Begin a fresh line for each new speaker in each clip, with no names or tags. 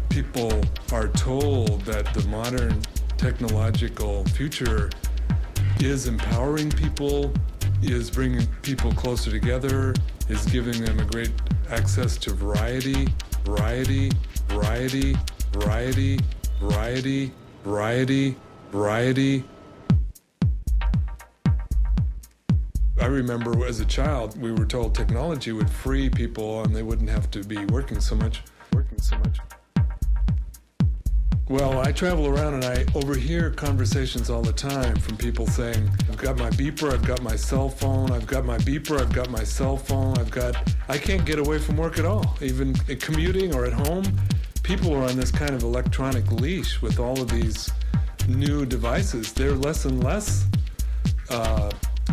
people are told that the modern technological future is empowering people, is bringing people closer together, is giving them a great access to variety. I remember as a child, we were told technology would free people and they wouldn't have to be working so much. Well, I travel around and I overhear conversations all the time from people saying, I've got my beeper, I've got my cell phone, I've got my beeper, I've got my cell phone, I can't get away from work at all. Even commuting or at home, people are on this kind of electronic leash with all of these new devices. They're less and less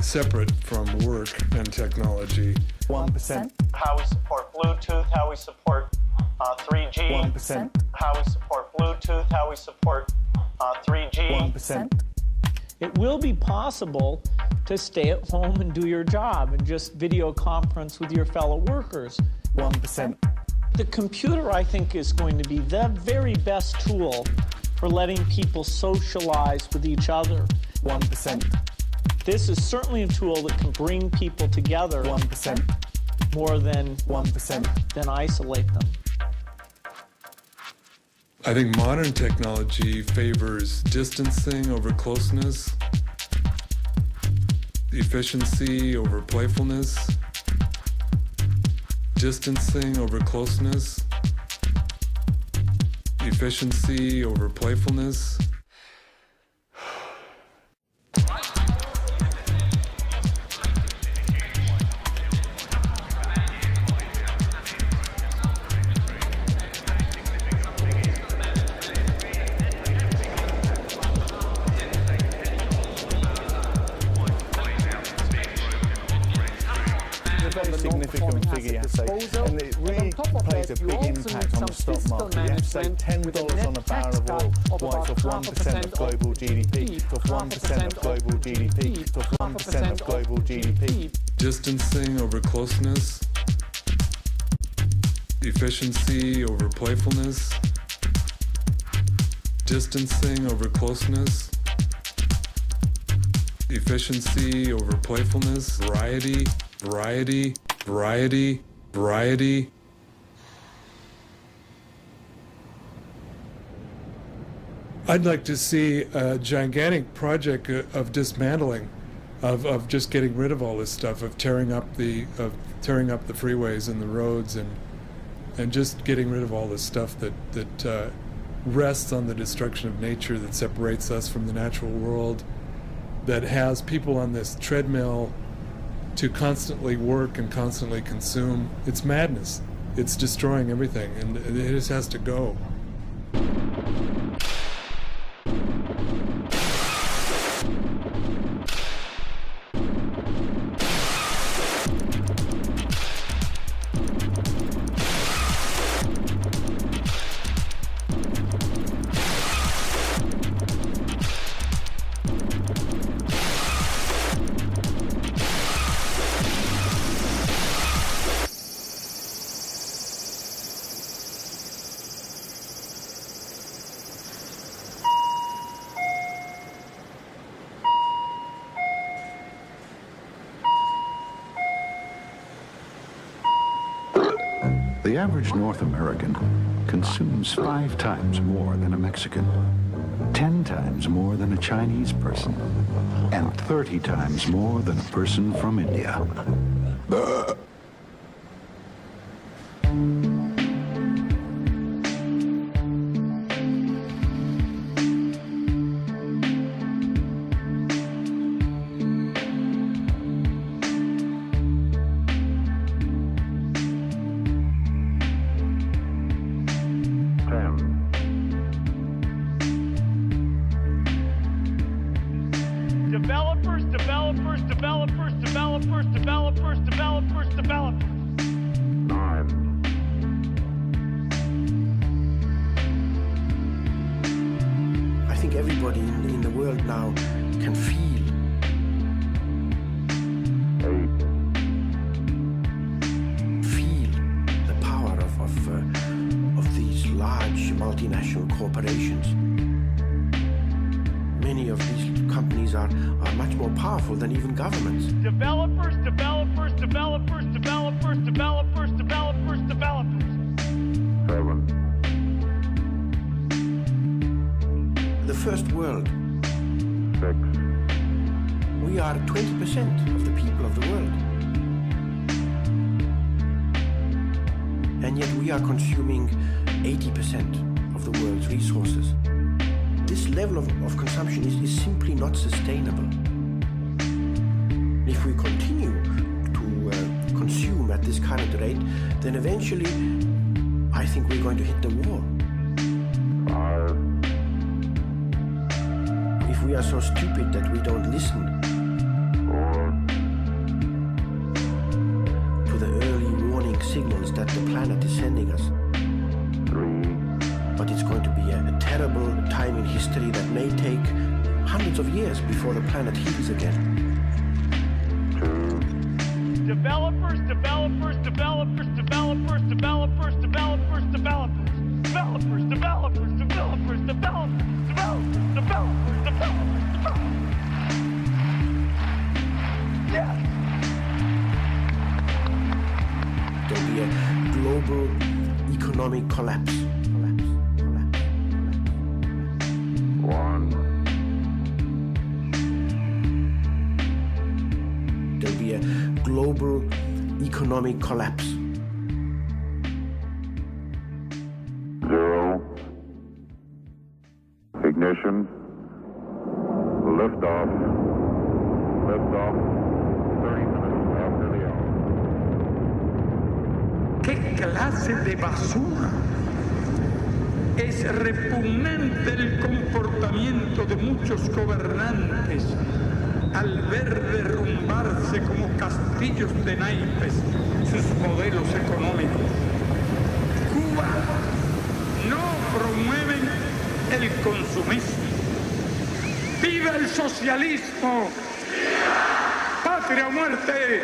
separate from work and technology.
1%.
How we support Bluetooth, how we support 3G.
1%.
How we support Bluetooth, how we support 3G.
1%.
It will be possible to stay at home and do your job and just video conference with your fellow workers.
1%.
The computer, I think, is going to be the very best tool for letting people socialize with each other.
1%.
This is certainly a tool that can bring people together
1%.
more than
1%.
than isolate them.
I think modern technology favors distancing over closeness, efficiency over playfulness, distancing over closeness, efficiency over playfulness.
Significant figure, you have to say, and it really plays a big impact on the stock market. You have to say $10 on a barrel of oil, well, it's off 1% of global GDP, it's off 1% of global GDP, it's off 1% of global GDP.
Distancing over closeness, efficiency over playfulness, distancing over closeness, efficiency over playfulness, variety. I'd like to see a gigantic project of dismantling, of just getting rid of all this stuff, of tearing up the freeways and the roads, and just getting rid of all this stuff that rests on the destruction of nature, that separates us from the natural world, that has people on this treadmill to constantly work and constantly consume. It's madness. It's destroying everything, and it just has to go.
The average North American consumes 5 times more than a Mexican, 10 times more than a Chinese person, and 30 times more than a person from India.
Everybody in the world now can feel.
8.
Feel the power of these large multinational corporations. Many of these companies are much more powerful than even governments.
Developers.
The first world.
6.
We are 20% of the people of the world. And yet we are consuming 80% of the world's resources. This level of consumption is simply not sustainable. If we continue to consume at this current rate, then eventually I think we're going to hit the wall.
5.
If we are so stupid that we don't listen
4.
to the early warning signals that the planet is sending us.
3.
But it's going to be a terrible time in history that may take hundreds of years before the planet heals again.
2.
Developers. Yes.
There'll be a global economic collapse.
1.
There'll be a global economic collapse.
0. Ignition. Liftoff. 30 minutes after the hour.
¿Qué clase de basura? Es repugnante el comportamiento de muchos gobernantes al ver derrumbarse como castillos de naipes sus modelos económicos. Cuba no promueve el consumismo. ¡Viva el socialismo! ¡Patria o muerte!